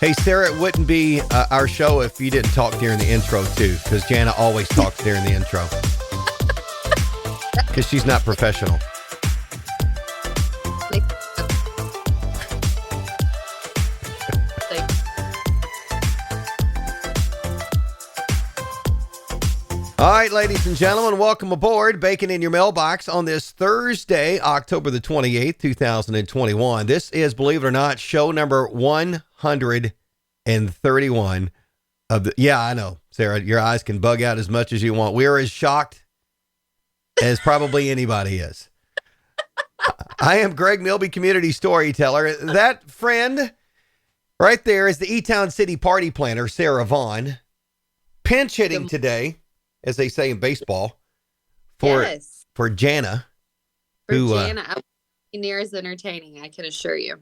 Hey, Sarah, it wouldn't be our show if you didn't talk during the intro, too, because Janna always talks during the intro. Because she's not professional. All right, ladies and gentlemen, welcome aboard Bacon in Your Mailbox on this Thursday, October the 28th, 2021. This is, believe it or not, show number 131 of the... Yeah, I know, Sarah, your eyes can bug out as much as you want. We're as shocked as probably anybody is. I am Greg Milby, community storyteller. That friend right there is the E-Town City party planner, Sarah Vaughn, pinch hitting today, as they say in baseball, for Janna. For Janna, I won't be near as entertaining, I can assure you.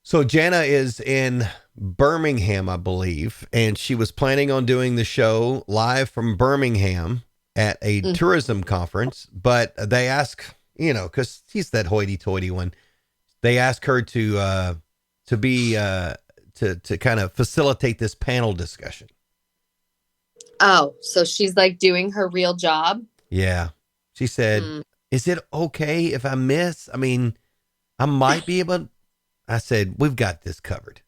So Janna is in Birmingham, I believe, and she was planning on doing the show live from Birmingham at a tourism conference, but they ask, because she's that hoity-toity one, they ask her to kind of facilitate this panel discussion. Oh, so she's like doing her real job? Yeah. She said, is it okay if I miss? I mean, I might be able to. I said, we've got this covered.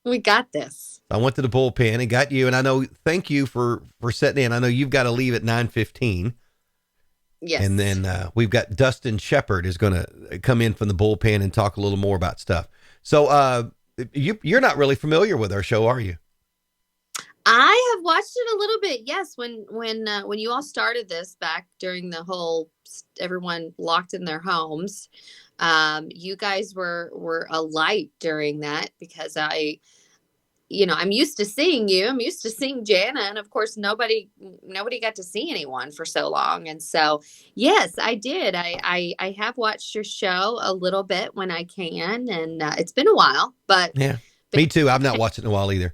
We got this. I went to the bullpen and got you. And I know, thank you for sitting in. I know you've got to leave at 9:15. Yes. And then we've got Dustin Shepard is going to come in from the bullpen and talk a little more about stuff. So you're not really familiar with our show, are you? I have watched it a little bit. Yes. When you all started this back during the whole, everyone locked in their homes, you guys were a light during that because I'm used to seeing you. I'm used to seeing Janna. And of course, nobody got to see anyone for so long. And so, yes, I did. I have watched your show a little bit when I can. And it's been a while, but. Yeah, me too. I've not watched it in a while either.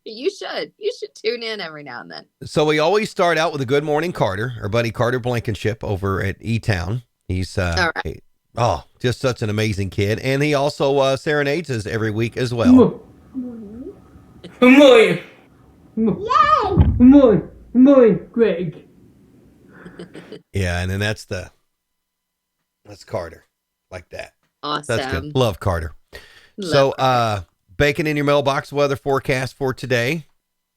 You should tune in every now and then. So we always start out with a good morning, Carter, our buddy Carter Blankenship over at E-Town. He's right. Just such an amazing kid, and he also serenades us every week as well. Good morning. Yay! Good morning, Greg. Yeah, and then that's Carter, like that. Awesome. That's good. Love Carter. Carter. Bacon in Your Mailbox weather forecast for today.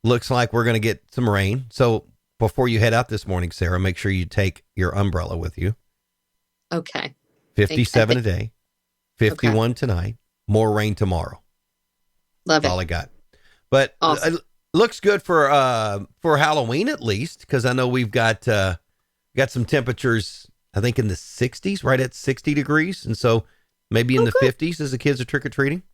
Looks like we're going to get some rain. So before you head out this morning, Sarah, make sure you take your umbrella with you. Okay. 57 today, 51 tonight, more rain tomorrow. Love That's it. all I got. But awesome. It looks good for Halloween, at least, because I know we've got some temperatures, I think in the 60s, right at 60 degrees. And so maybe in the 50s as the kids are trick-or-treating.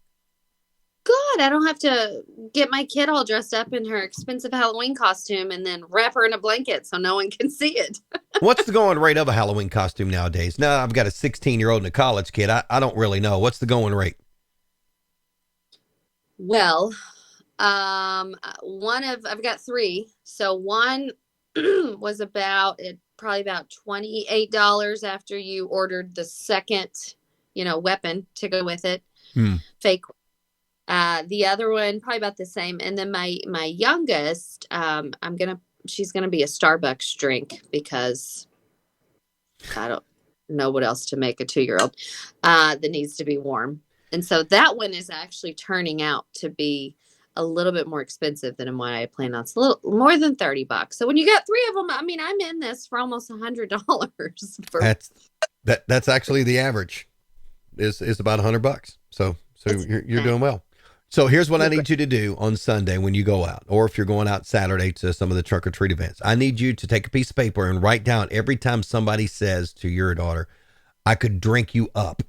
Good. I don't have to get my kid all dressed up in her expensive Halloween costume and then wrap her in a blanket so no one can see it. What's the going rate of a Halloween costume nowadays? Now, I've got a 16-year-old and a college kid. I don't really know. What's the going rate? Well, I've got three. So one was probably about $28 after you ordered the second, weapon to go with it. Fake. The other one probably about the same, and then my youngest, she's gonna be a Starbucks drink because I don't know what else to make a 2-year-old that needs to be warm, and so that one is actually turning out to be a little bit more expensive than what I planned on. It's a little more than $30. So when you got three of them, I mean, I'm in this for almost $100. That's actually the average is about $100. So you're doing well. So here's what I need you to do on Sunday when you go out, or if you're going out Saturday to some of the trunk or treat events. I need you to take a piece of paper and write down every time somebody says to your daughter, I could drink you up.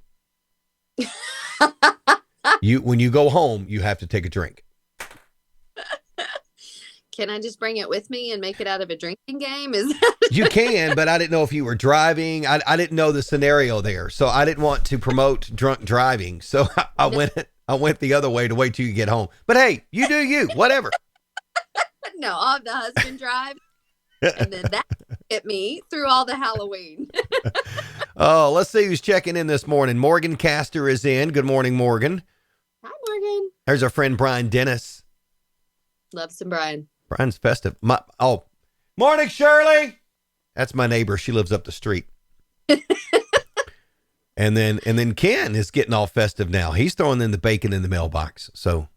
When you go home, you have to take a drink. Can I just bring it with me and make it out of a drinking game? You can, but I didn't know if you were driving. I didn't know the scenario there. So I didn't want to promote drunk driving. So I went the other way to wait till you get home. But hey, you do you, whatever. No, I'll have the husband drive. And then that hit me through all the Halloween. Oh, let's see who's checking in this morning. Morgan Castor is in. Good morning, Morgan. Hi, Morgan. There's our friend Brian Dennis. Love some Brian. Brian's festive. Morning, Shirley. That's my neighbor. She lives up the street. and then Ken is getting all festive now. He's throwing in the bacon in the mailbox. So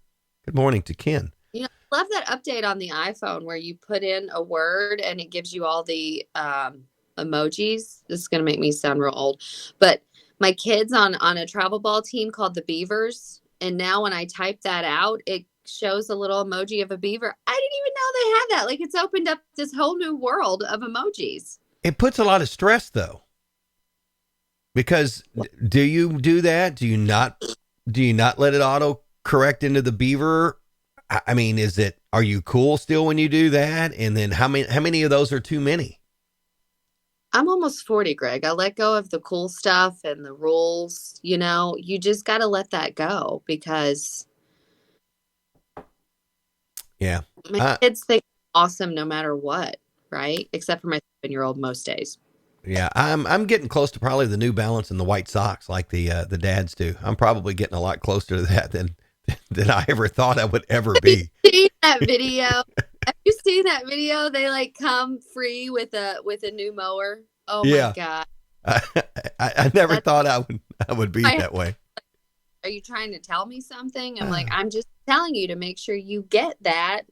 good morning to Ken. You know, I love that update on the iPhone where you put in a word and it gives you all the emojis. This is going to make me sound real old, but my kid's on a travel ball team called the Beavers. And now when I type that out, it shows a little emoji of a beaver. I didn't even know they had that. Like, it's opened up this whole new world of emojis. It puts a lot of stress though. Because do you do that? Do you not let it auto correct into the beaver? I mean, are you cool still when you do that? And then how many of those are too many? I'm almost 40, Greg. I let go of the cool stuff and the rules. You know, you just got to let that go because my kids think awesome no matter what, right? Except for my 7-year-old most days. Yeah, I'm getting close to probably the New Balance and the white socks like the dads do. I'm probably getting a lot closer to that than I ever thought I would ever be. Have you seen that video? Have you seen that video? They like come free with a new mower. Oh my God. I never thought I would be that way. Are you trying to tell me something? I'm like, I'm just telling you to make sure you get that,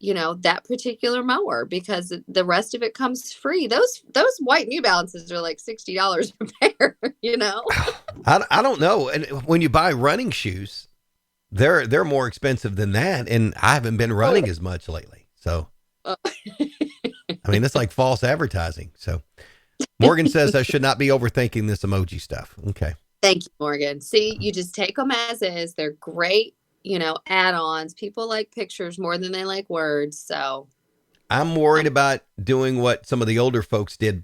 you know, that particular mower because the rest of it comes free. Those white New Balances are like $60 a pair, you know? I don't know. And when you buy running shoes, they're more expensive than that. And I haven't been running as much lately. So, I mean, it's like false advertising. So Morgan says I should not be overthinking this emoji stuff. Okay. Thank you, Morgan. See, you just take them as is. They're great, you know, add-ons. People like pictures more than they like words. So I'm worried about doing what some of the older folks did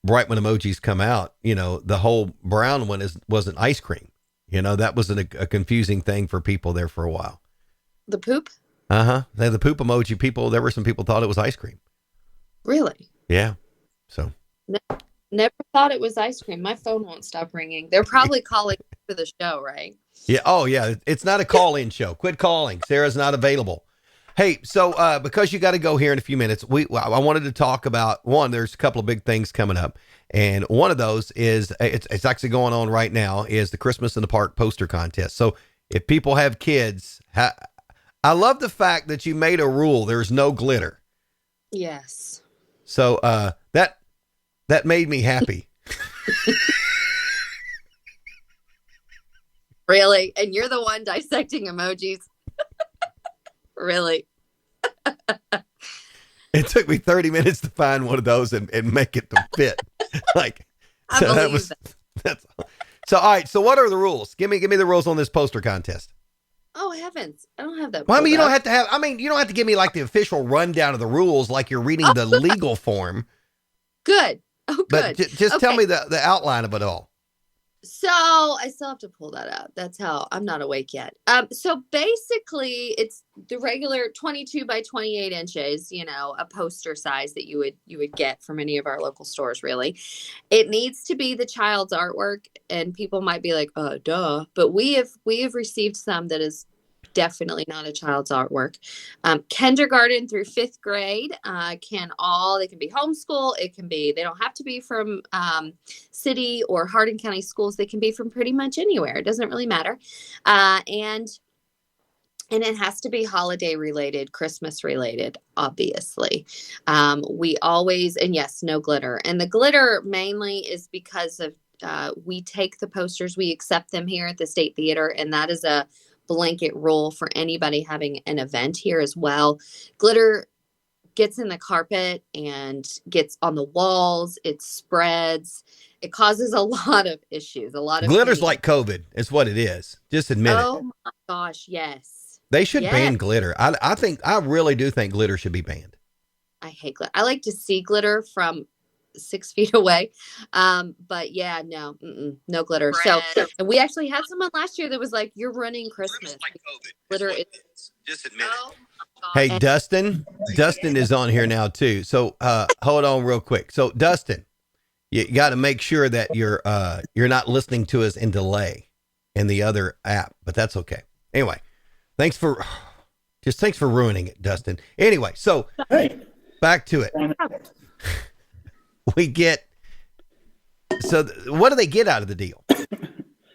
right when emojis come out. You know, the whole brown one wasn't ice cream. You know, that was a confusing thing for people there for a while. The poop? The poop emoji there were some people thought it was ice cream. Really? Yeah. So never thought it was ice cream. My phone won't stop ringing. They're probably calling for the show, right? Yeah. Oh yeah. It's not a call-in show. Quit calling. Sarah's not available. Hey, so because you got to go here in a few minutes, I wanted to talk about there's a couple of big things coming up. And one of those is it's actually going on right now is the Christmas in the Park poster contest. So if people have kids, I love the fact that you made a rule. There's no glitter. Yes. So that made me happy. Really? And you're the one dissecting emojis? Really? It took me 30 minutes to find one of those and make it to fit. Like, so that's so. All right. So what are the rules? Give me the rules on this poster contest. Oh heavens. I don't have that. Well, I mean, you don't have to give me like the official rundown of the rules, like you're reading the legal form. Good. Oh, good. But just tell me the outline of it all. So I still have to pull that up. That's how I'm not awake yet. So basically it's the regular 22 by 28 inches, you know, a poster size that you would get from any of our local stores. Really. It needs to be the child's artwork and people might be like, duh, but we have received some that is definitely not a child's artwork. Kindergarten through 5th grade they can be homeschool. They don't have to be from city or Hardin County schools. They can be from pretty much anywhere. It doesn't really matter. And it has to be holiday related, Christmas related, obviously. We always, and yes, no glitter. And the glitter mainly is because of we take the posters, we accept them here at the State Theater, and that is a blanket rule for anybody having an event here as well. Glitter gets in the carpet and gets on the walls. It spreads. It causes a lot of issues. Glitter's like COVID. It's what it is. Just admit it. Oh my gosh, yes. They should ban glitter. I really do think glitter should be banned. I hate glitter. I like to see glitter from 6 feet away. But yeah, no glitter. So, and we actually had someone last year that was like, "You're ruining Christmas." Like glitter is just admit it. Hey, Dustin is on here now too. So, hold on real quick. So Dustin, you got to make sure that you're not listening to us in delay in the other app, but that's okay. Anyway, Thanks for ruining it, Dustin. Anyway, so Hey. back to it. We get, what do they get out of the deal?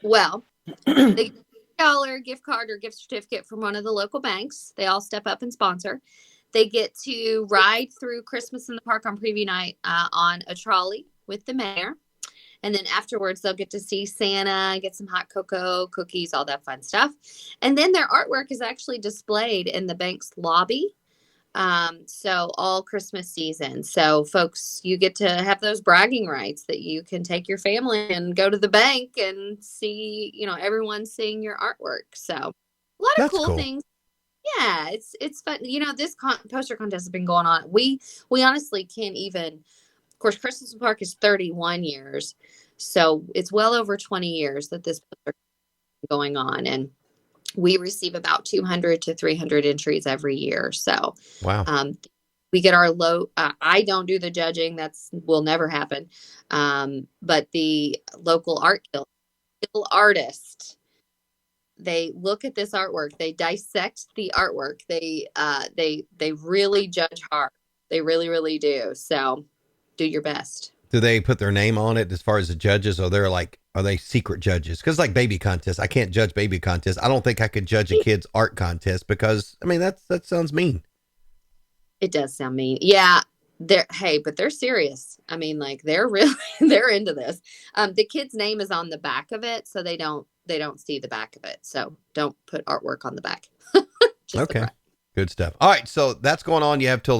Well, they get a $1 gift card or gift certificate from one of the local banks. They all step up and sponsor. They get to ride through Christmas in the Park on preview night on a trolley with the mayor. And then afterwards, they'll get to see Santa, get some hot cocoa, cookies, all that fun stuff. And then their artwork is actually displayed in the bank's lobby. So all Christmas season. So folks, you get to have those bragging rights that you can take your family and go to the bank and see, everyone seeing your artwork. So a lot of cool things. Yeah, it's fun. This poster contest has been going on. We honestly can't even, of course, Christmas in the Park is 31 years. So it's well over 20 years that this poster is going on. And we receive about 200 to 300 entries every year. So wow. We get our I don't do the judging. Will never happen. But the local art guild artist, they look at this artwork. They dissect the artwork. They really judge hard. They really, really do. So do your best. Do they put their name on it as far as the judges? Or are they secret judges? Because like baby contests, I can't judge baby contests. I don't think I could judge a kid's art contest because, that sounds mean. It does sound mean. Yeah. But they're serious. They're really, they're into this. The kid's name is on the back of it. So they don't see the back of it. So don't put artwork on the back. Okay. Good stuff. All right. So that's going on. You have till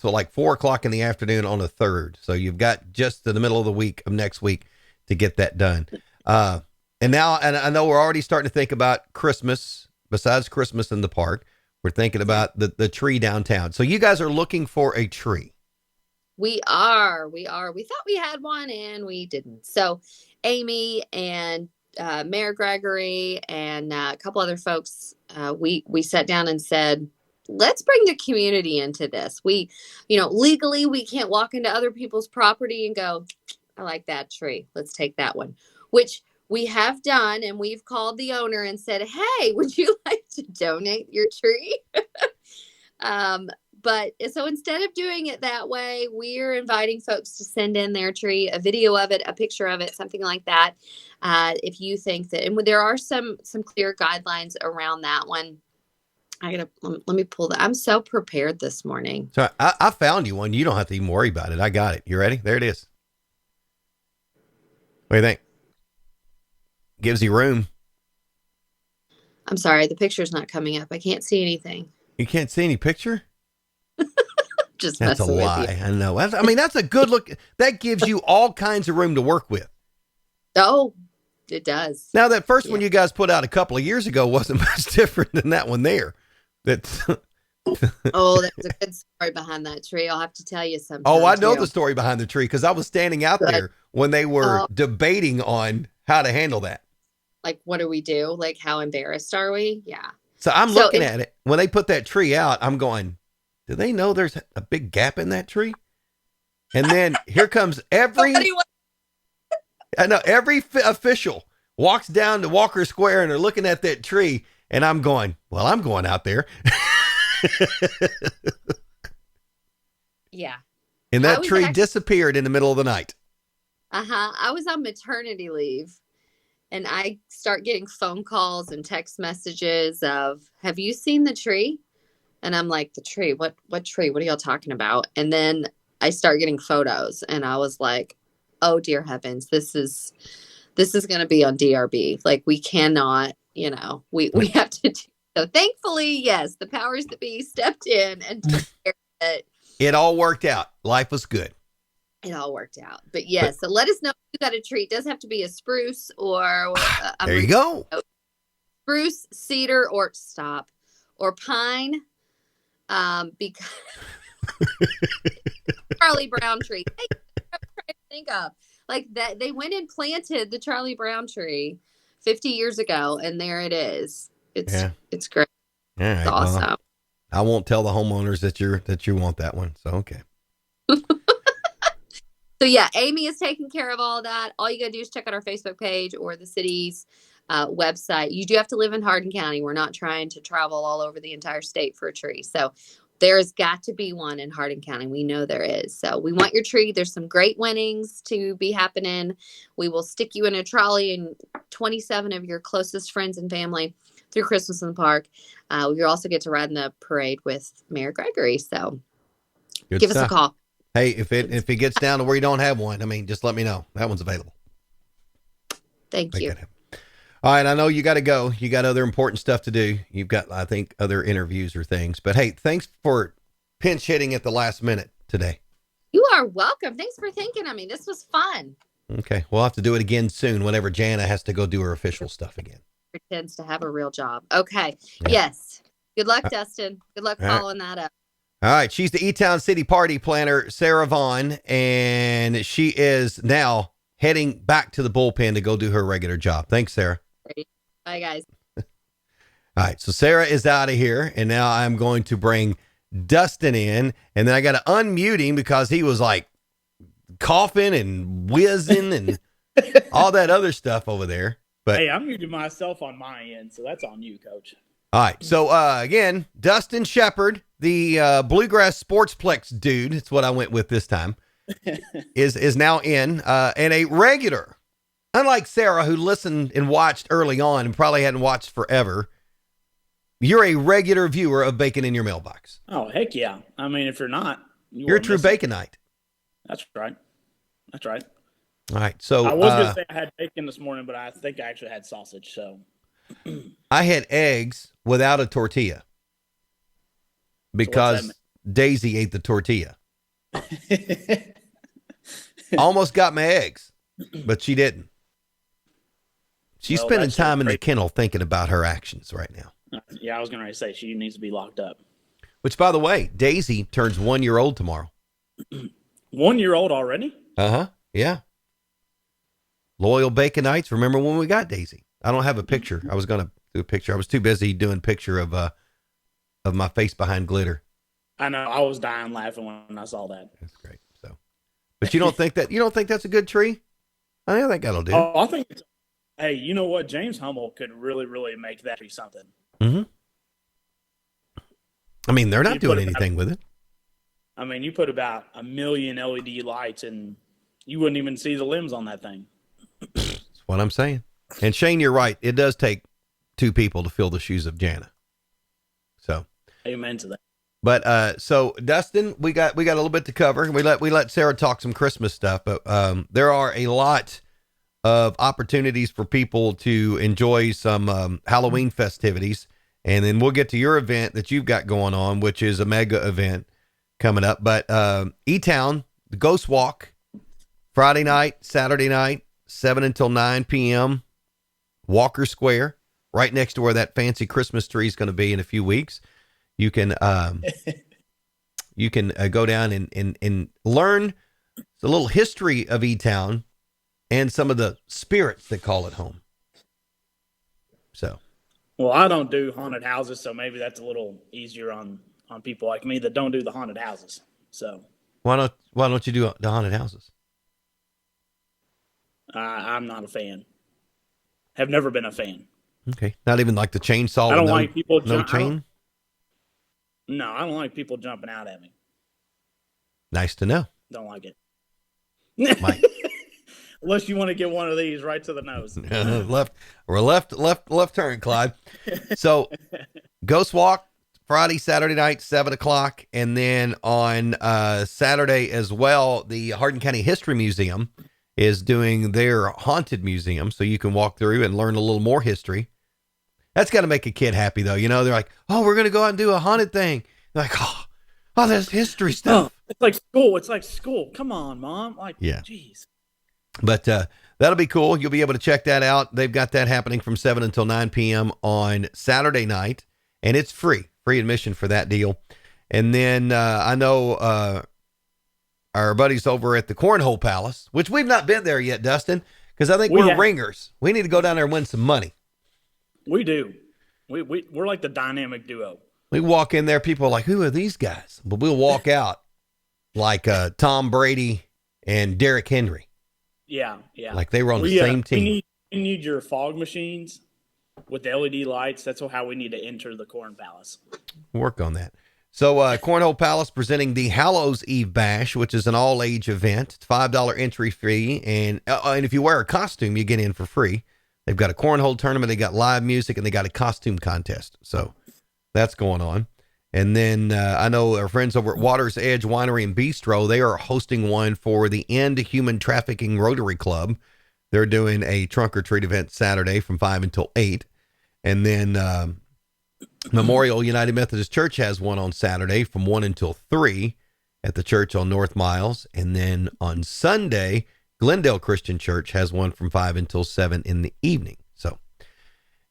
like 4:00 in the afternoon on the 3rd. So you've got just in the middle of the week of next week to get that done. And I know we're already starting to think about Christmas. Besides Christmas in the park, we're thinking about the tree downtown. So you guys are looking for a tree. We are. We thought we had one and we didn't. So Amy and Mayor Gregory and a couple other folks, we sat down and said, let's bring the community into this. Legally, we can't walk into other people's property and go, I like that tree. Let's take that one, which we have done. And we've called the owner and said, hey, would you like to donate your tree? But so instead of doing it that way, we're inviting folks to send in their tree, a video of it, a picture of it, something like that. If you think that, and there are some clear guidelines around that one. Let me pull that. I'm so prepared this morning. So I found you one. You don't have to even worry about it. I got it. You ready? There it is. What do you think? Gives you room. I'm sorry. The picture's not coming up. I can't see anything. You can't see any picture? Just that's a lie. I know. That's a good look. That gives you all kinds of room to work with. Oh, it does. Now that first one you guys put out a couple of years ago wasn't much different than that one there. Oh, there's a good story behind that tree. I'll have to tell you sometime. Oh, I know the story behind the tree because I was standing out there when they were debating on how to handle that. Like, what do we do? Like, how embarrassed are we? Yeah. So I'm looking at it. When they put that tree out, I'm going, do they know there's a big gap in that tree? And then here comes every official walks down to Walker Square and they're looking at that tree. And I'm going, well, I'm going out there. Yeah. And that tree disappeared in the middle of the night. I was on maternity leave and I start getting phone calls and text messages of, have you seen the tree? And I'm like, the tree, what tree? What are y'all talking about? And then I start getting photos and I was like, oh dear heavens, this is going to be on DRB. Like we cannot, we have to do. So thankfully, yes, the powers that be stepped in and took care of it. It all worked out. Life was good. It all worked out. But yes, so let us know if you got a tree. It does have to be a spruce or there you go. Spruce, cedar, or pine. Because Charlie Brown tree. Hey, I'm trying to think of like that. They went and planted the Charlie Brown tree 50 years ago, and there it is. It's great. Right, it's awesome. Well, I won't tell the homeowners that you want that one. So okay. So yeah, Amy is taking care of all that. All you got to do is check out our Facebook page or the city's website. You do have to live in Hardin County. We're not trying to travel all over the entire state for a tree. So there's got to be one in Hardin County. We know there is. So we want your tree. There's some great winnings to be happening. We will stick you in a trolley and 27 of your closest friends and family through Christmas in the park. You also get to ride in the parade with Mayor Gregory. So give us a call. Hey, if it gets down to where you don't have one, I mean, just let me know. That one's available. Thank you. All right, I know you got to go. You got other important stuff to do. You've got, I think, other interviews or things. But hey, thanks for pinch hitting at the last minute today. You are welcome. Thanks for thinking of me. This was fun. Okay, we'll have to do it again soon whenever Janna has to go do her official stuff again. Pretends to have a real job. Okay. Yeah. Yes. Good luck, Dustin. Good luck following that up. All right. She's the E-Town City Party planner, Sarah Vaughn, and she is now heading back to the bullpen to go do her regular job. Thanks, Sarah. Bye, guys. All right. So Sarah is out of here, and now I'm going to bring Dustin in, and then I got to unmute him because he was like coughing and whizzing and all that other stuff over there. But hey, I'm muting myself on my end, so that's on you, Coach. All right. So, again, Dustin Shepard, the Bluegrass Sportsplex dude, it's what I went with this time, is now in, and a regular. Unlike Sarah, who listened and watched early on and probably hadn't watched forever, you're a regular viewer of Bacon in Your Mailbox. Oh, heck yeah. I mean, if you're not, you're a true Baconite. That's right. That's right. All right. So I was going to say I had bacon this morning, but I think I actually had sausage, so. I had eggs without a tortilla because Daisy ate the tortilla. Almost got my eggs, but she didn't. She's spending time in the kennel thinking about her actions right now. Yeah, I was going to say she needs to be locked up. Which, by the way, Daisy turns 1 year old tomorrow. 1 year old already? Uh-huh. Yeah. Loyal Baconites. Remember when we got Daisy? I don't have a picture. I was going to do a picture. I was too busy doing a picture of my face behind glitter. I know. I was dying laughing when I saw that. That's great. So, but you don't think that's a good tree? I think that'll do. Oh, I think it's, hey, you know what? James Hummel could really, really make that be something. Mm-hmm. I mean, they're not doing anything with it. I mean, you put about 1 million LED lights and you wouldn't even see the limbs on that thing. That's what I'm saying. And Shane, you're right. It does take two people to fill the shoes of Janna. So, amen to that. But so Dustin, we got a little bit to cover. We let Sarah talk some Christmas stuff, but there are a lot of opportunities for people to enjoy some Halloween festivities, and then we'll get to your event that you've got going on, which is a mega event coming up. But E-Town, the Ghost Walk, Friday night, Saturday night, 7 until 9 p.m. Walker Square, right next to where that fancy Christmas tree is going to be in a few weeks. You can go down and learn the little history of E-Town and some of the spirits that call it home. So, well, I don't do haunted houses, so maybe that's a little easier on people like me that don't do the haunted houses. So why don't you do the haunted houses? I'm not a fan. Have never been a fan. Okay. Not even like the chainsaw. I don't like people no chain. No, I don't like people jumping out at me. Nice to know. Don't like it. Mike. Unless you want to get one of these right to the nose. left turn, Clyde. So Ghost Walk, Friday, Saturday night, 7:00. And then on Saturday as well, the Hardin County History Museum is doing their haunted museum. So you can walk through and learn a little more history. That's got to make a kid happy, though. You know, they're like, oh, we're going to go out and do a haunted thing. They're like, oh, there's history stuff. Oh, it's like school. It's like school. Come on, Mom. Like, yeah. Geez. But that'll be cool. You'll be able to check that out. They've got that happening from 7 until 9 p.m. on Saturday night. And it's free admission for that deal. And then I know our buddies over at the Cornhole Palace, which we've not been there yet, Dustin, because I think we're ringers. We need to go down there and win some money. We do. We're like the dynamic duo. We walk in there, people are like, who are these guys? But we'll walk out like Tom Brady and Derrick Henry. Yeah. Like they were on the same team. We need your fog machines with the LED lights. That's how we need to enter the Corn Palace. Work on that. So Cornhole Palace presenting the Hallows Eve Bash, which is an all-age event. It's $5 entry fee, and if you wear a costume, you get in for free. They've got a cornhole tournament, they got live music, and they got a costume contest. So that's going on. And then I know our friends over at Water's Edge Winery and Bistro, they are hosting one for the End Human Trafficking Rotary Club. They're doing a trunk or treat event Saturday from 5 until 8. And then Memorial United Methodist Church has one on Saturday from 1 until 3 at the church on North Miles. And then on Sunday, Glendale Christian Church has one from 5 until 7 in the evening. So,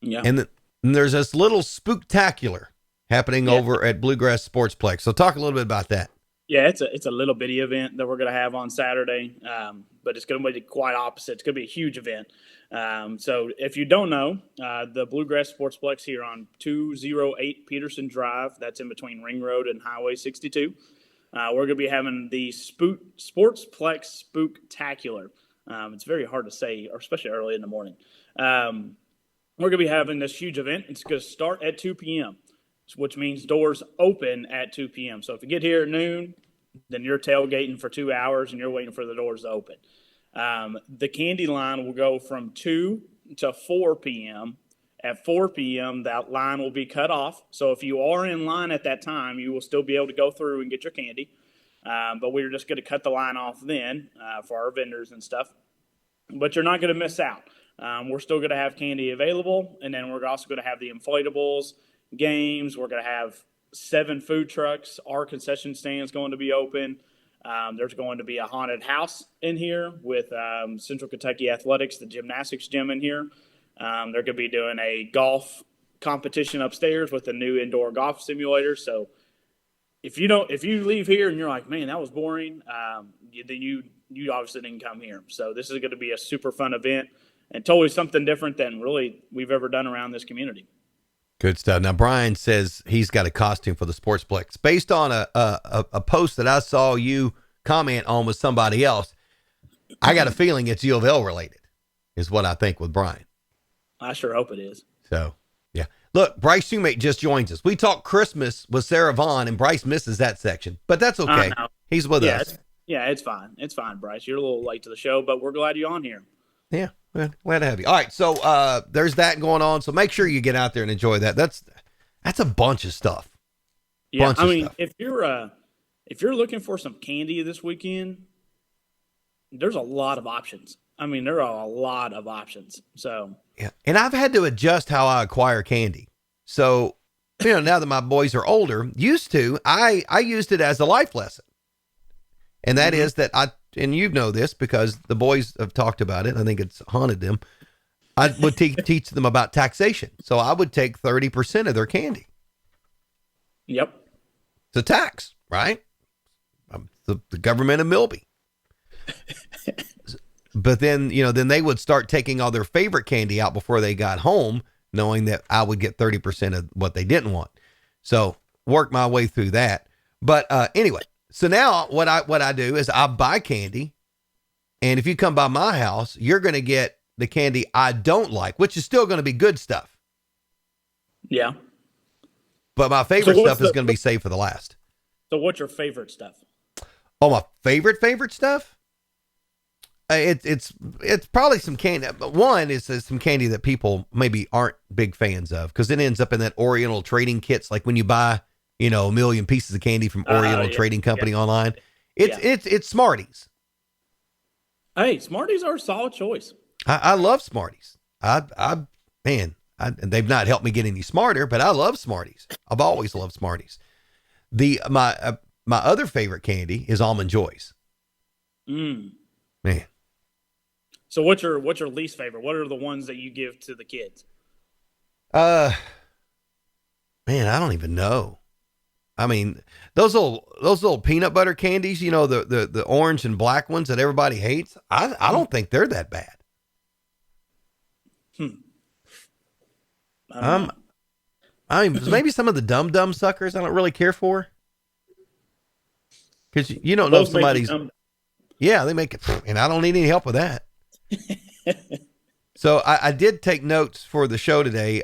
yeah. And there's this little spooktacular happening over at Bluegrass Sportsplex. So talk a little bit about that. Yeah, it's a little bitty event that we're going to have on Saturday, but it's going to be quite opposite. It's going to be a huge event. So if you don't know, the Bluegrass Sportsplex here on 208 Peterson Drive, that's in between Ring Road and Highway 62. We're going to be having the Sportsplex Spooktacular. It's very hard to say, especially early in the morning. We're going to be having this huge event. It's going to start at 2 p.m., which means doors open at 2 p.m. So if you get here at noon, then you're tailgating for 2 hours and you're waiting for the doors to open. The candy line will go from 2 to 4 p.m. At 4 p.m., that line will be cut off. So if you are in line at that time, you will still be able to go through and get your candy. But we're just going to cut the line off then for our vendors and stuff. But you're not going to miss out. We're still going to have candy available. And then we're also going to have the inflatables, games. We're going to have 7 food trucks. Our concession stand is going to be open. There's going to be a haunted house in here with Central Kentucky Athletics, the gymnastics gym in here. They're going to be doing a golf competition upstairs with a new indoor golf simulator. So if you leave here and you're like, man, that was boring, then you obviously didn't come here. So this is going to be a super fun event and totally something different than really we've ever done around this community. Good stuff. Now, Brian says he's got a costume for the Sportsplex. Based on a post that I saw you comment on with somebody else, I got a feeling it's U of L related, is what I think with Brian. I sure hope it is. So, yeah. Look, Bryce Shoemate just joins us. We talk Christmas with Sarah Vaughn, and Bryce misses that section, but that's okay. He's with us. It's fine. It's fine, Bryce. You're a little late to the show, but we're glad you're on here. Yeah, well, glad to have you. All right, so there's that going on. So make sure you get out there and enjoy that. That's a bunch of stuff. Yeah, if you're looking for some candy this weekend, there's a lot of options. There are a lot of options. So yeah, and I've had to adjust how I acquire candy. So now that my boys are older, I used it as a life lesson, and that is that and you know this because the boys have talked about it. I think it's haunted them. I would teach them about taxation. So I would take 30% of their candy. Yep. It's a tax, right? The government of Milby. But then they would start taking all their favorite candy out before they got home, knowing that I would get 30% of what they didn't want. So work my way through that. But anyway, so now what I do is I buy candy, and if you come by my house, you're going to get the candy I don't like, which is still going to be good stuff. Yeah. But my favorite stuff is going to be saved for the last. So what's your favorite stuff? Oh, my favorite stuff? It's probably some candy. One is some candy that people maybe aren't big fans of, because it ends up in that Oriental trading kits. Like when you buy, a million pieces of candy from Oriental Trading Company online. It's Smarties. Hey, Smarties are a solid choice. I love Smarties. And they've not helped me get any smarter, but I love Smarties. I've always loved Smarties. My other favorite candy is Almond Joys. Man. So what's your least favorite? What are the ones that you give to the kids? Man, I don't even know. Those little peanut butter candies, the orange and black ones that everybody hates. I don't think they're that bad. Maybe some of the dumb suckers I don't really care for. Because you don't know if somebody's. Yeah, they make it, and I don't need any help with that. So I did take notes for the show today.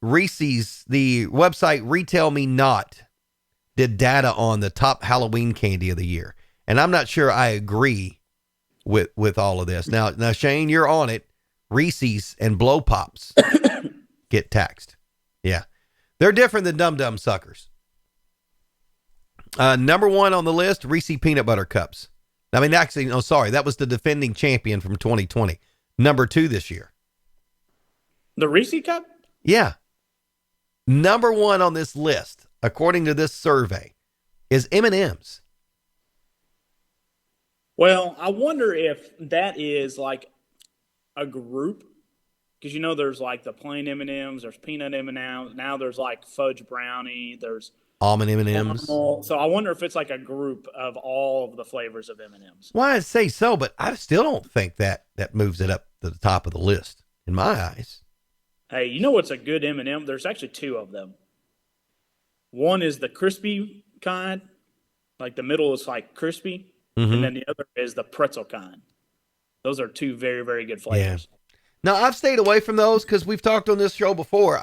Reese's, the website Retail Me Not, did data on the top Halloween candy of the year. And I'm not sure I agree with all of this. Now, Shane, you're on it. Reese's and Blow Pops get taxed. Yeah. They're different than Dum Dum Suckers. Number one on the list, Reese Peanut Butter Cups. I mean, actually, no, sorry. That was the defending champion from 2020. Number 2 this year. The Reese Cup? Yeah. Number 1 on this list, according to this survey, is M&M's. Well, I wonder if that is like a group, because there's like the plain M&Ms, there's peanut M&Ms, now there's like fudge brownie, there's almond M&Ms. So I wonder if it's like a group of all of the flavors of M&Ms. Well, I'd say so, but I still don't think that moves it up to the top of the list in my eyes. Hey, you know what's a good M&M? There's actually 2 of them. One is the crispy kind, like the middle is like crispy, and then the other is the pretzel kind. Those are 2 very, very good flavors. Yeah. Now, I've stayed away from those because we've talked on this show before.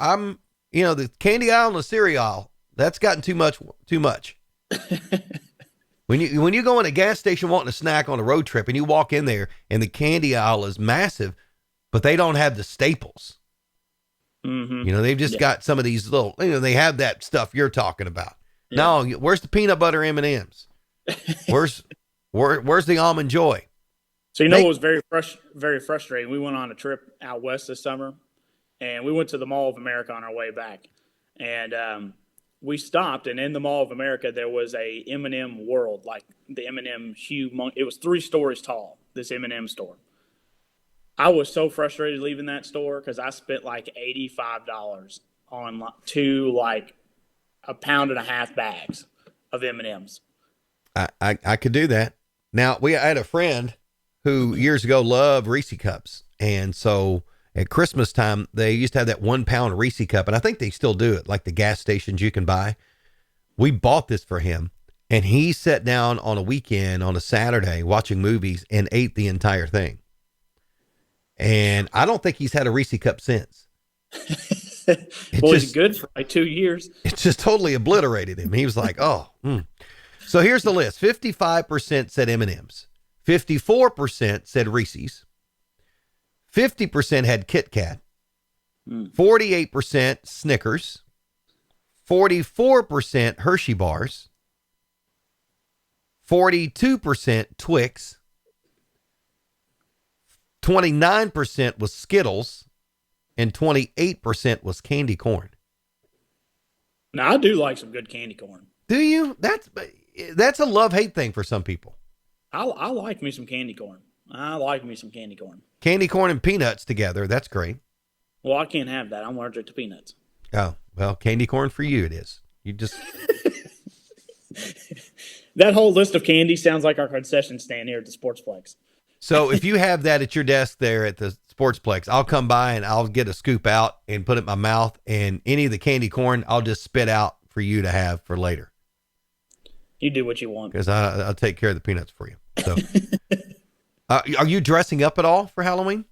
The candy aisle and the cereal aisle, that's gotten too much. When you go in a gas station wanting a snack on a road trip and you walk in there and the candy aisle is massive, but they don't have the staples. Mm-hmm. They've just got some of these little, they have that stuff you're talking about. Yeah. No, where's the peanut butter M&Ms? Where's the Almond Joy? So what was very frustrating? We went on a trip out west this summer, and we went to the Mall of America on our way back. And we stopped, and in the Mall of America, there was a M&M world, like the M&M it was 3 stories tall, this M&M store. I was so frustrated leaving that store because I spent like $85 on 2 like 1.5 pound bags of M&Ms. I could do that. Now, I had a friend who years ago loved Reese cups. And so at Christmas time, they used to have that 1 pound Reese cup. And I think they still do it, like the gas stations you can buy. We bought this for him, and he sat down on a weekend on a Saturday watching movies and ate the entire thing. And I don't think he's had a Reese cup since. He's good for like 2 years. It just totally obliterated him. He was like, oh. So here's the list. 55% said M&M's. 54% said Reese's. 50% had Kit Kat. 48% Snickers. 44% Hershey bars. 42% Twix. 29% was Skittles, and 28% was candy corn. Now, I do like some good candy corn. Do you? That's a love-hate thing for some people. I like me some candy corn. Candy corn and peanuts together, that's great. Well, I can't have that. I'm allergic to peanuts. Oh, well, candy corn for you it is. You just... That whole list of candy sounds like our concession stand here at the Sportsplex. So if you have that at your desk there at the Sportsplex, I'll come by and I'll get a scoop out and put it in my mouth, and any of the candy corn I'll just spit out for you to have for later. You do what you want. Because I'll take care of the peanuts for you. So, are you dressing up at all for Halloween?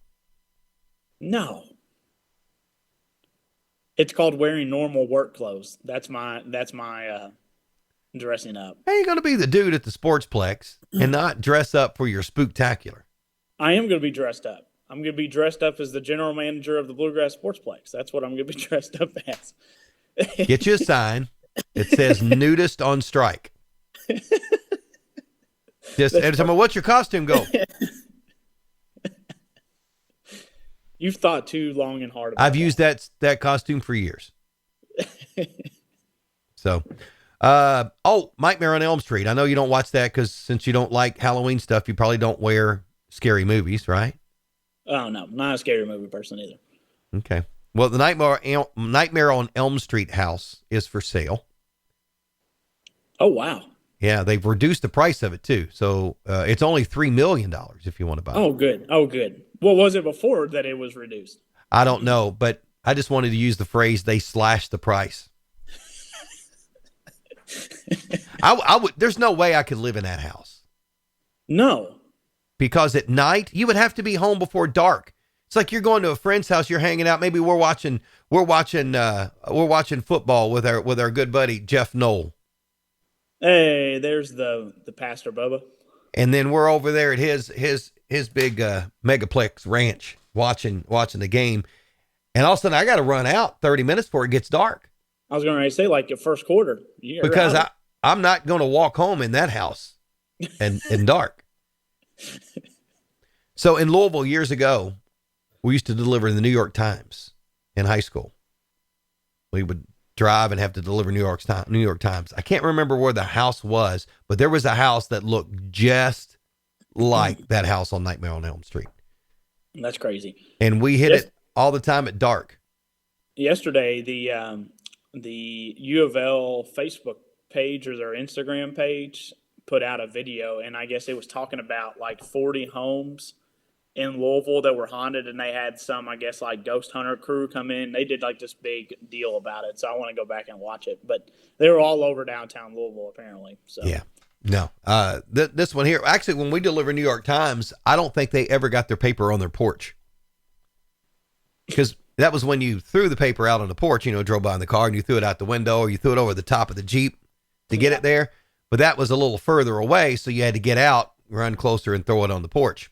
No. It's called wearing normal work clothes. That's my dressing up. How are you going to be the dude at the Sportsplex and not dress up for your spooktacular? I am going to be dressed up. I'm going to be dressed up as the general manager of the Bluegrass Sportsplex. That's what I'm going to be dressed up as. Get you a sign that says nudist on strike. Just every time, what's your costume go? You've thought too long and hard about I've used that costume for years. So, Nightmare on Elm Street. I know you don't watch that because since you don't like Halloween stuff, you probably don't wear scary movies, right? Oh, no, not a scary movie person either. Okay. Well, the Nightmare on Elm Street house is for sale. Oh, wow. Yeah, they've reduced the price of it too. So it's only $3 million if you want to buy it. Oh, good. What was it before that it was reduced? I don't know, but I just wanted to use the phrase, they slashed the price. I would. There's no way I could live in that house. No. Because at night you would have to be home before dark. It's like you're going to a friend's house, you're hanging out. Maybe we're watching football with our good buddy Jeff Knoll. Hey, there's the Pastor Bubba. And then we're over there at his big megaplex ranch watching the game. And all of a sudden I got to run out 30 minutes before it gets dark. I was going to say like the first quarter. Because I'm not going to walk home in that house and dark. So in Louisville years ago, we used to deliver the New York Times in high school. We would drive and have to deliver New York Times. I can't remember where the house was, but there was a house that looked just like that house on Nightmare on Elm Street. That's crazy. And we hit it all the time at dark. Yesterday, the U of L Facebook page or their Instagram page put out a video, and I guess it was talking about like 40 homes in Louisville that were haunted, and they had some, I guess, like ghost hunter crew come in. They did like this big deal about it, so I want to go back and watch it. But they were all over downtown Louisville, apparently. So yeah, no, this one here, actually, when we deliver New York Times, I don't think they ever got their paper on their porch, because that was when you threw the paper out on the porch. Drove by in the car and you threw it out the window, or you threw it over the top of the Jeep to get it there. But that was a little further away, so you had to get out, run closer, and throw it on the porch.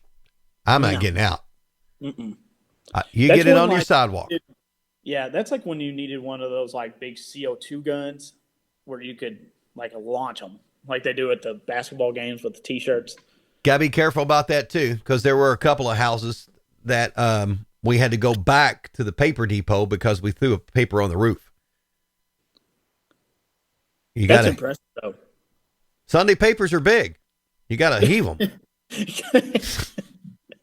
I'm not getting out. You that's get it on your sidewalk. Yeah, that's like when you needed one of those like big CO2 guns where you could like launch them like they do at the basketball games with the T-shirts. Gotta be careful about that too, because there were a couple of houses that we had to go back to the paper depot because we threw a paper on the roof. That's impressive though. Sunday papers are big. You got to heave them.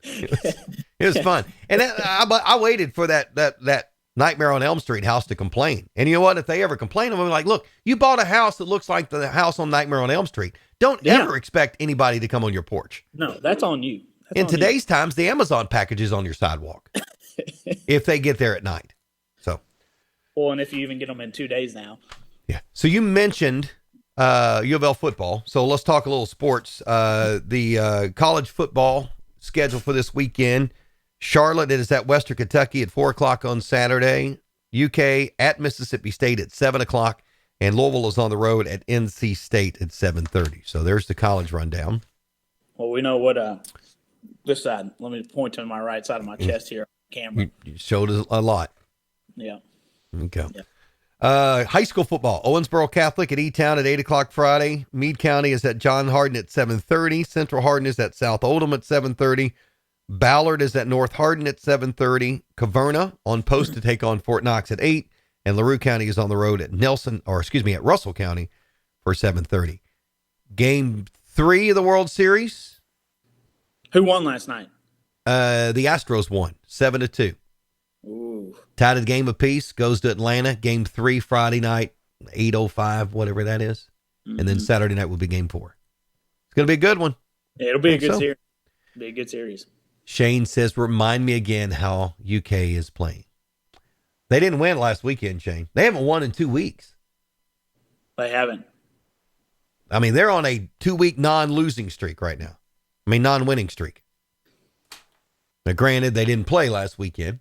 It was fun. And I waited for that Nightmare on Elm Street house to complain. And you know what? If they ever complain, I'm like, look, you bought a house that looks like the house on Nightmare on Elm Street. Don't ever expect anybody to come on your porch. No, that's on you. In today's times, the Amazon package is on your sidewalk if they get there at night. So, well, and if you even get them in 2 days now. Yeah. So you mentioned U of L football. So let's talk a little sports. The college football schedule for this weekend. Charlotte is at Western Kentucky at 4:00 on Saturday. UK at Mississippi State at 7:00, and Louisville is on the road at NC State at 7:30. So there's the college rundown. Well, we know what this side. Let me point to my right side of my chest here on camera. You showed us a lot. Yeah. Okay. Yeah. High school football. Owensboro Catholic at E-Town at 8:00 Friday. Meade County is at John Hardin at 7:30. Central Hardin is at South Oldham at 7:30. Ballard is at North Hardin at 7:30. Caverna on post to take on Fort Knox at 8. And LaRue County is on the road at at Russell County for 7:30. Game 3 of the World Series. Who won last night? The Astros won 7-2. Ooh. Tied a game apiece, goes to Atlanta. Game 3 Friday night, 8:05, whatever that is. Mm-hmm. And then Saturday night will be game 4. It's going to be a good one. Yeah, it'll be a good series. It'll be a good series. Shane says, remind me again how UK is playing. They didn't win last weekend, Shane. They haven't won in 2 weeks. They haven't. I mean, they're on a 2-week non-losing streak right now. I mean, non-winning streak. Now, granted, they didn't play last weekend.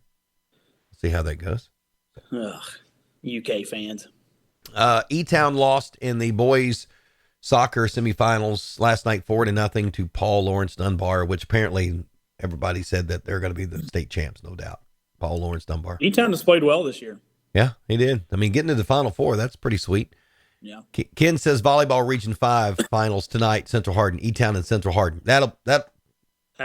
See how that goes. Ugh, UK fans. E-Town lost in the boys soccer semifinals last night 4-0 to Paul Lawrence Dunbar, which apparently everybody said that they're going to be the state champs, no doubt. Paul Lawrence Dunbar. E-Town has played well this year. Yeah, he did. I mean, getting to the Final Four, that's pretty sweet. Yeah. Ken says volleyball Region 5 finals tonight, Central Hardin, E-Town and Central Hardin. That'll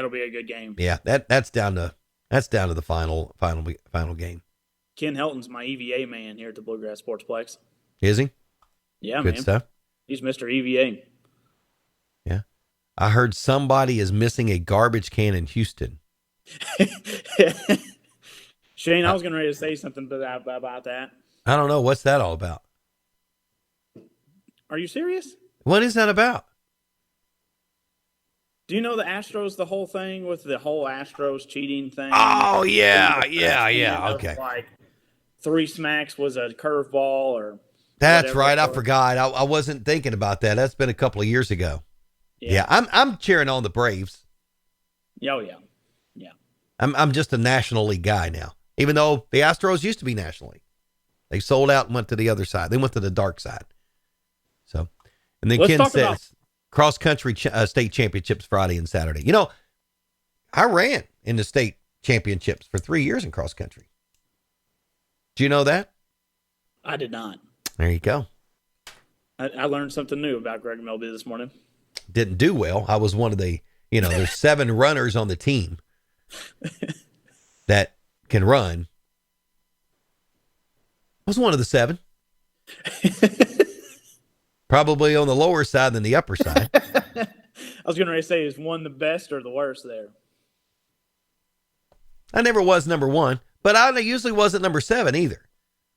be a good game. Yeah, that's down to the final game. Ken Helton's my EVA man here at the Bluegrass Sportsplex. Is he? Yeah, good man. Stuff. He's Mr. EVA. Yeah. I heard somebody is missing a garbage can in Houston. Shane, I was getting ready to say something about that. I don't know. What's that all about? Are you serious? What is that about? Do you know the Astros, the whole thing with the whole Astros cheating thing? Oh, yeah. Okay. Like 3 smacks was a curveball or That's right. I forgot. I wasn't thinking about that. That's been a couple of years ago. Yeah, I'm cheering on the Braves. Oh yeah. Yeah. I'm just a National League guy now. Even though the Astros used to be National League. They sold out and went to the other side. They went to the dark side. So, and then Ken says cross country state championships Friday and Saturday. You know, I ran in the state championships for 3 years in cross country. Do you know that? I did not. There you go. I learned something new about Greg Milby this morning. Didn't do well. I was one of the, there's 7 runners on the team that can run. I was one of the 7. Probably on the lower side than the upper side. I was going to say, is one the best or the worst there? I never was number 1, but I usually wasn't number 7 either.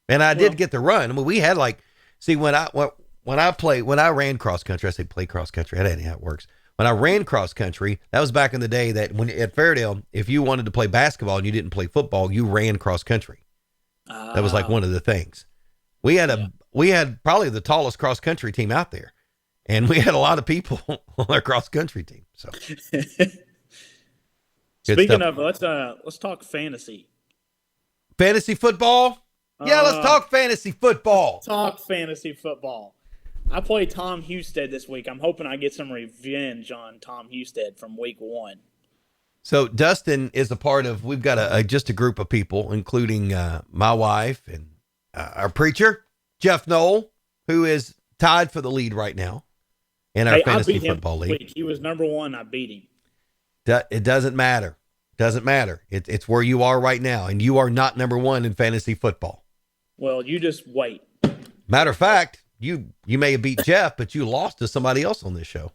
And I did get the run. I mean, we had when I ran cross country, I say play cross country. I don't know how it works. When I ran cross country, that was back in the day that when at Fairdale, if you wanted to play basketball and you didn't play football, you ran cross country. That was like one of the things. We had probably the tallest cross country team out there, and we had a lot of people on our cross country team. So, speaking of, let's talk fantasy. Fantasy football. Yeah, let's talk fantasy football. Talk fantasy football. I played Tom Husted this week. I'm hoping I get some revenge on Tom Husted from week 1. So Dustin is a part of, we've got just a group of people, including my wife and our preacher, Jeff Knoll, who is tied for the lead right now in our fantasy football league. He was number 1. I beat him. It doesn't matter. Doesn't matter. It's where you are right now, and you are not number 1 in fantasy football. Well, you just wait. Matter of fact, you may have beat Jeff, but you lost to somebody else on this show.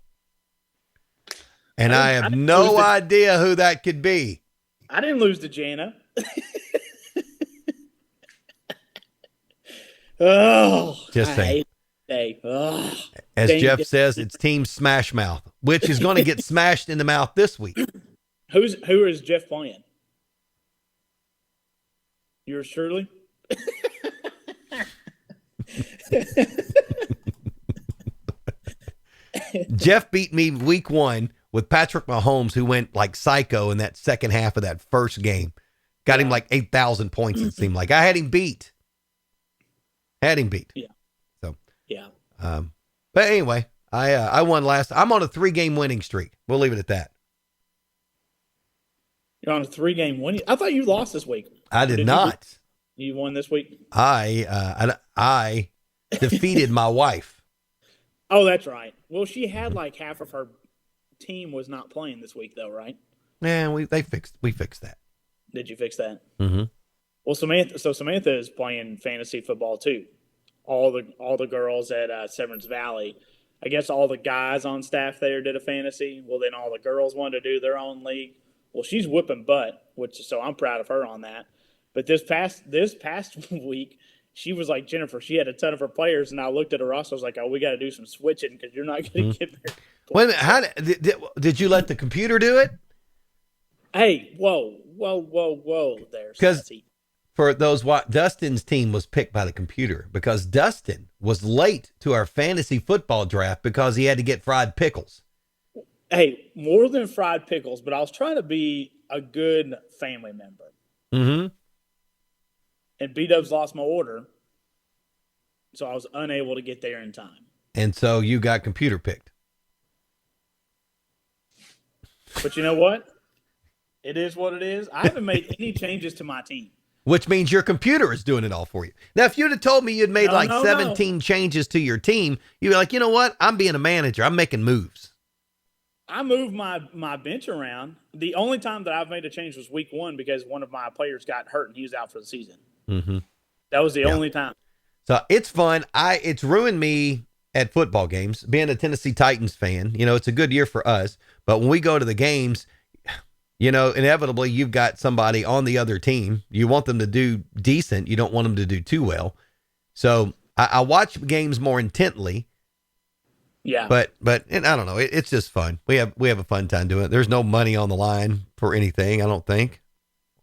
And I have no idea who that could be. I didn't lose to Janna. Just saying. As Jeff says, it's Team Smash Mouth, which is going to get smashed in the mouth this week. Who is Jeff playing? Yours truly? Jeff beat me week 1 with Patrick Mahomes, who went like psycho in that second half of that first game. Got him like 8,000 points, it seemed like. I had him beat. Yeah. So, yeah. But anyway, I won last. I'm on a 3-game winning streak. We'll leave it at that. You're on a 3-game winning. I thought you lost this week. I did not. You won this week? I defeated my wife. Oh, that's right. Well, she had like half of her team was not playing this week, though, right? Yeah, we fixed that. Did you fix that? Mm-hmm. Well, Samantha is playing fantasy football too. All the girls at Severance Valley. I guess all the guys on staff there did a fantasy. Well, then all the girls wanted to do their own league. Well, she's whipping butt, so I'm proud of her on that. But this past week, she was like Jennifer. She had a ton of her players, and I looked at her roster. I was like, "Oh, we got to do some switching because you're not going to get there." Wait a minute. How did you let the computer do it? Hey, whoa there. Because for those, Dustin's team was picked by the computer because Dustin was late to our fantasy football draft because he had to get fried pickles. Hey, more than fried pickles, but I was trying to be a good family member. Mm-hmm. And B-Dubs lost my order, so I was unable to get there in time. And so you got computer picked. But you know what? It is what it is. I haven't made any changes to my team. Which means your computer is doing it all for you. Now, if you'd have told me you'd made 17 changes to your team, you'd be like, you know what? I'm being a manager. I'm making moves. I moved my bench around. The only time that I've made a change was week 1 because one of my players got hurt and he was out for the season. Mm-hmm. That was the only time. So it's fun. It's ruined me at football games, being a Tennessee Titans fan. It's a good year for us. But when we go to the games, inevitably you've got somebody on the other team. You want them to do decent. You don't want them to do too well. So I watch games more intently. Yeah. But I don't know. It's just fun. We have a fun time doing it. There's no money on the line for anything, I don't think.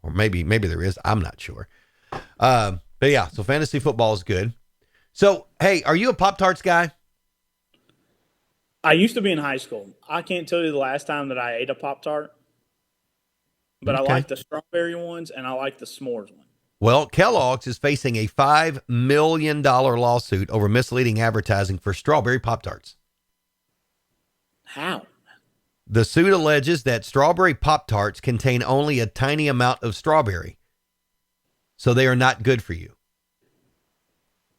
Or maybe there is. I'm not sure. But yeah, so fantasy football is good. So, hey, are you a Pop-Tarts guy? I used to be in high school. I can't tell you the last time that I ate a Pop-Tart, but I Okay. like the strawberry ones and I like the s'mores one. Well, Kellogg's is facing a $5 million lawsuit over misleading advertising for strawberry Pop-Tarts. How? The suit alleges that strawberry Pop-Tarts contain only a tiny amount of strawberry, so they are not good for you.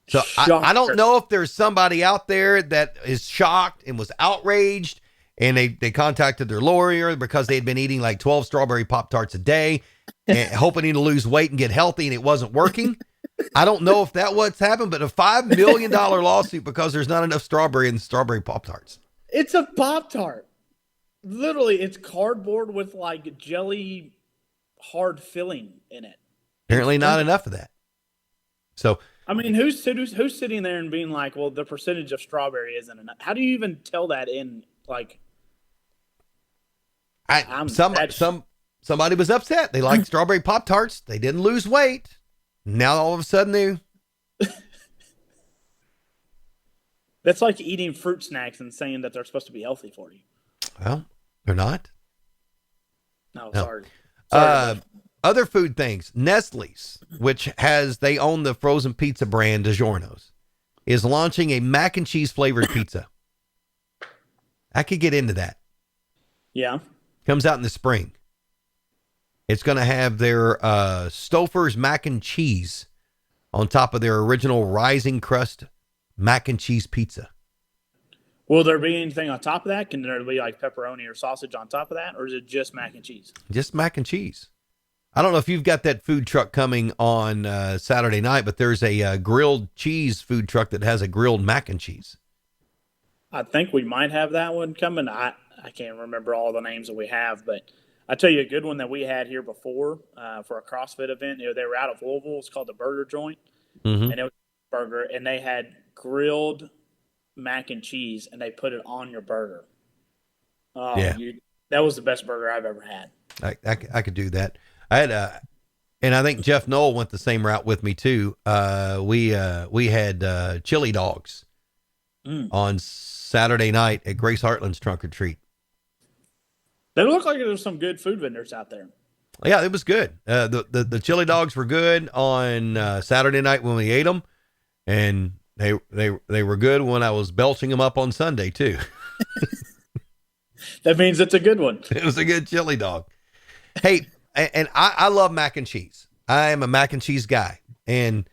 So I don't know if there's somebody out there that is shocked and was outraged, and they contacted their lawyer because they had been eating like 12 strawberry Pop-Tarts a day and hoping to lose weight and get healthy, and it wasn't working. I don't know if that what's happened, but a $5 million lawsuit because there's not enough strawberry in the strawberry Pop-Tarts. It's a Pop-Tart. Literally, it's cardboard with like jelly hard filling in it. Apparently not enough of that. So, I mean, who's sitting there and being like, well, the percentage of strawberry isn't enough? How do you even tell that in like? Somebody was upset. They liked strawberry Pop-Tarts. They didn't lose weight. Now all of a sudden they. That's like eating fruit snacks and saying that they're supposed to be healthy for you. Well, they're not. No. Sorry. Sorry. Other food things. Nestle's, which they own the frozen pizza brand Digiornos, is launching a mac and cheese flavored pizza. I could get into that. Yeah. Comes out in the spring. It's going to have their Stouffer's mac and cheese on top of their original rising crust mac and cheese pizza. Will there be anything on top of that? Can there be like pepperoni or sausage on top of that? Or is it just mac and cheese? Just mac and cheese. I don't know if you've got that food truck coming on Saturday night, but there's a grilled cheese food truck that has a grilled mac and cheese. I think we might have that one coming. I can't remember all the names that we have, but I tell you a good one that we had here before for a CrossFit event. You know, they were out of Louisville. It's called the Burger Joint, and it was a burger, and they had grilled mac and cheese, and they put it on your burger. Oh, yeah. That was the best burger I've ever had. I could do that. I had and I think Jeff Knoll went the same route with me too. We had chili dogs on Saturday night at Grace Heartland's Trunk or Treat. They look like there was some good food vendors out there. Yeah, it was good. The chili dogs were good on Saturday night when we ate them, and they were good when I was belching them up on Sunday too. That means it's a good one. It was a good chili dog. Hey, and I love mac and cheese. I am a mac and cheese guy, and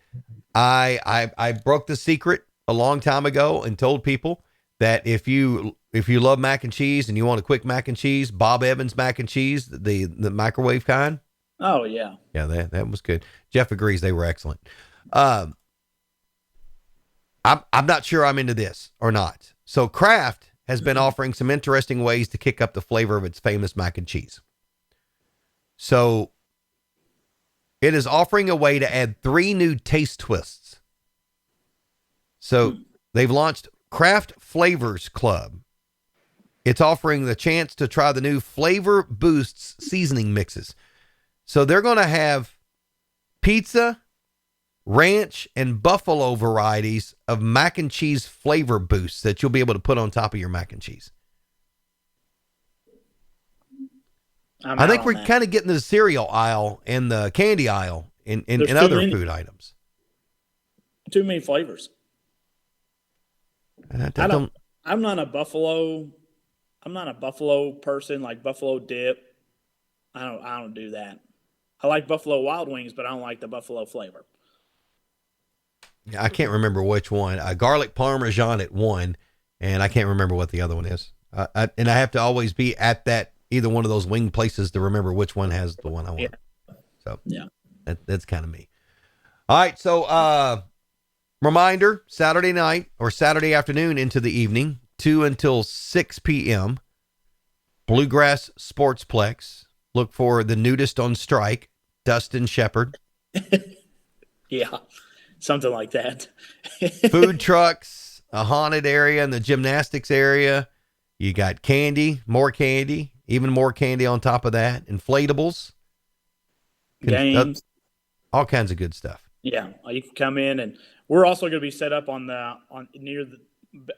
I broke the secret a long time ago and told people that if you love mac and cheese and you want a quick mac and cheese, Bob Evans mac and cheese, the microwave kind. Oh yeah. Yeah, that was good. Jeff agrees they were excellent. I'm not sure I'm into this or not. So Kraft has been offering some interesting ways to kick up the flavor of its famous mac and cheese. So it is offering a way to add 3 new taste twists. So they've launched Kraft Flavors Club. It's offering the chance to try the new Flavor Boosts seasoning mixes. So they're going to have pizza, ranch, and buffalo varieties of mac and cheese flavor boosts that you'll be able to put on top of your mac and cheese. I think we're kind of getting the cereal aisle and the candy aisle in other food items. Too many flavors. I'm not a buffalo person, like buffalo dip. I don't do that. I like Buffalo Wild Wings, but I don't like the buffalo flavor. Yeah, I can't remember which one. Garlic Parmesan at one, and I can't remember what the other one is. And I have to always be at either one of those wing places to remember which one has the one I want. Yeah. So yeah, that's kind of me. All right. So, reminder, Saturday night or Saturday afternoon into the evening, 2 until 6 p.m. Bluegrass Sportsplex. Look for the nudist on strike, Dustin Shepard. Yeah, something like that. Food trucks, a haunted area in the gymnastics area. You got candy, more candy, even more candy on top of that. Inflatables. Games. All kinds of good stuff. Yeah, you can come in, and we're also going to be set up on near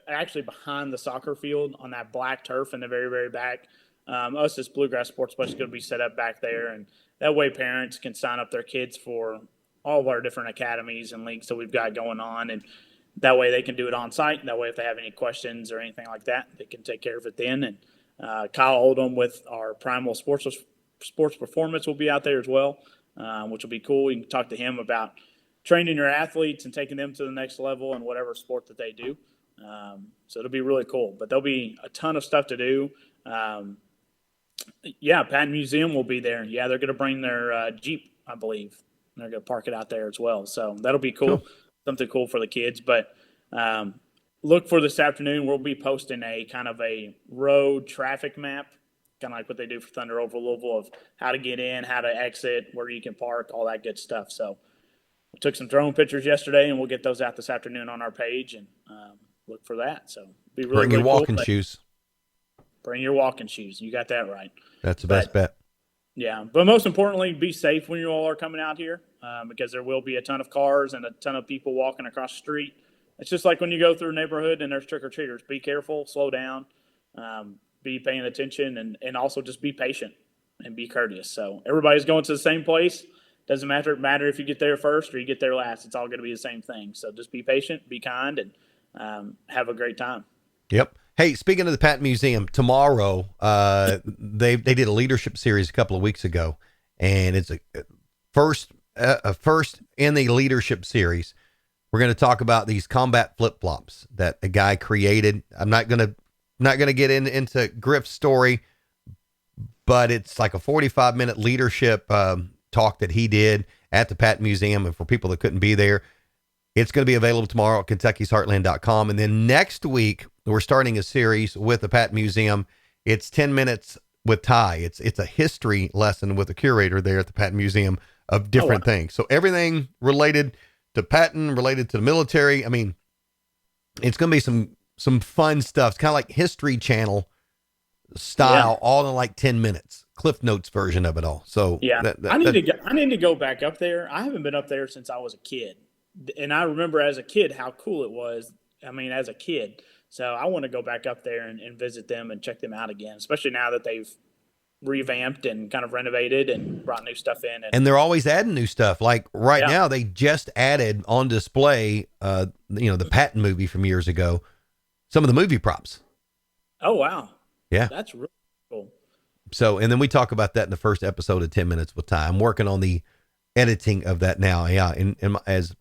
actually behind the soccer field on that black turf in the very, very back. Us as Bluegrass Sports Bus is going to be set up back there, and that way parents can sign up their kids for all of our different academies and leagues that we've got going on, and that way they can do it on site. That way, if they have any questions or anything like that, they can take care of it then. And Kyle Oldham with our Primal Sports Performance will be out there as well, which will be cool. You can talk to him about training your athletes and taking them to the next level in whatever sport that they do. So it'll be really cool. But there'll be a ton of stuff to do. Patton Museum will be there. Yeah, they're going to bring their Jeep, I believe. They're going to park it out there as well. So that'll be cool. Something cool for the kids. But look for this afternoon. We'll be posting a kind of a road traffic map, kind of like what they do for Thunder over Louisville, of how to get in, how to exit, where you can park, all that good stuff. So we took some drone pictures yesterday, and we'll get those out this afternoon on our page, and look for that. So be really, bring your really walking cool. shoes. Bring your walking shoes. You got that right. That's the best bet. Yeah, but most importantly, be safe when you all are coming out here, because there will be a ton of cars and a ton of people walking across the street. It's just like when you go through a neighborhood and there's trick-or-treaters. Be careful, slow down, be paying attention, and also just be patient and be courteous. So everybody's going to the same place. Doesn't matter if you get there first or you get there last. It's all going to be the same thing. So just be patient, be kind, and have a great time. Yep. Hey, speaking of the Patton Museum, tomorrow they did a leadership series a couple of weeks ago, and it's a first in the leadership series. We're going to talk about these combat flip-flops that a guy created. I'm not going to get into Griff's story, but it's like a 45-minute leadership talk that he did at the Patton Museum. And for people that couldn't be there, it's going to be available tomorrow at Kentucky'sHeartland.com. And then next week, we're starting a series with the Patton Museum. It's 10 minutes with Ty. It's a history lesson with the curator there at the Patton Museum of different things. So everything related to Patton, related to the military. I mean, it's going to be some fun stuff. It's kind of like History Channel style, all in like 10 minutes. Cliff Notes version of it all. So yeah, I need to go back up there. I haven't been up there since I was a kid. And I remember as a kid how cool it was. I mean, as a kid. So I want to go back up there and visit them and check them out again, especially now that they've revamped and kind of renovated and brought new stuff in. And they're always adding new stuff. Like now, they just added on display, the Patton movie from years ago, some of the movie props. Oh, wow. Yeah. That's really cool. So, and then we talk about that in the first episode of 10 Minutes with Ty. I'm working on the editing of that now. Yeah. And as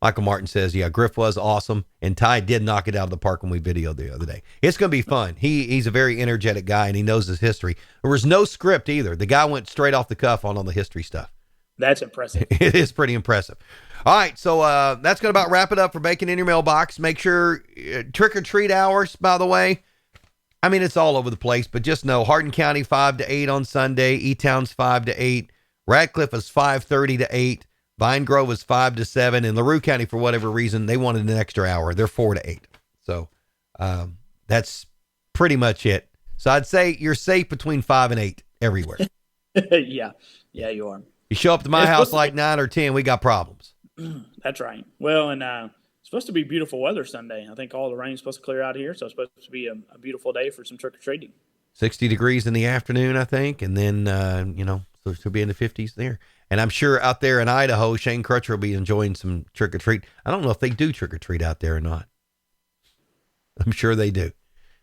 Michael Martin says, yeah, Griff was awesome. And Ty did knock it out of the park when we videoed the other day. It's going to be fun. He's a very energetic guy, and he knows his history. There was no script either. The guy went straight off the cuff on all the history stuff. That's impressive. It is pretty impressive. All right. So that's going to about wrap it up for Bacon in Your Mailbox. Make sure trick or treat hours, by the way. I mean, it's all over the place, but just know Hardin County 5 to 8 on Sunday. E-Town's 5 to 8. Radcliffe is 5:30 to 8. Vine Grove is 5 to 7, and LaRue County, for whatever reason, they wanted an extra hour. They're 4 to 8. So that's pretty much it. So I'd say you're safe between 5 and 8 everywhere. Yeah, you are. You show up to my house like 9 or 10, we got problems. That's right. Well, and it's supposed to be beautiful weather Sunday. I think all the rain's supposed to clear out here, so it's supposed to be a beautiful day for some trick-or-treating. 60 degrees in the afternoon, I think, and then, so it should be in the 50s there. And I'm sure out there in Idaho, Shane Crutcher will be enjoying some trick-or-treat. I don't know if they do trick-or-treat out there or not. I'm sure they do.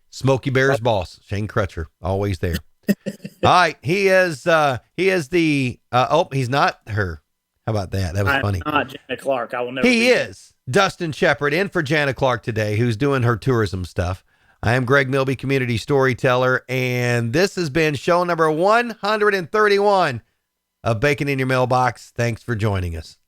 Smokey Bear's boss, Shane Crutcher, always there. All right, he is the, he's not her. How about that? That was funny. Not Janna Clark. I will never. He is Dustin Shepard in for Janna Clark today, who's doing her tourism stuff. I am Greg Milby, community storyteller, and this has been show number 131 of Bacon in Your Mailbox. Thanks for joining us.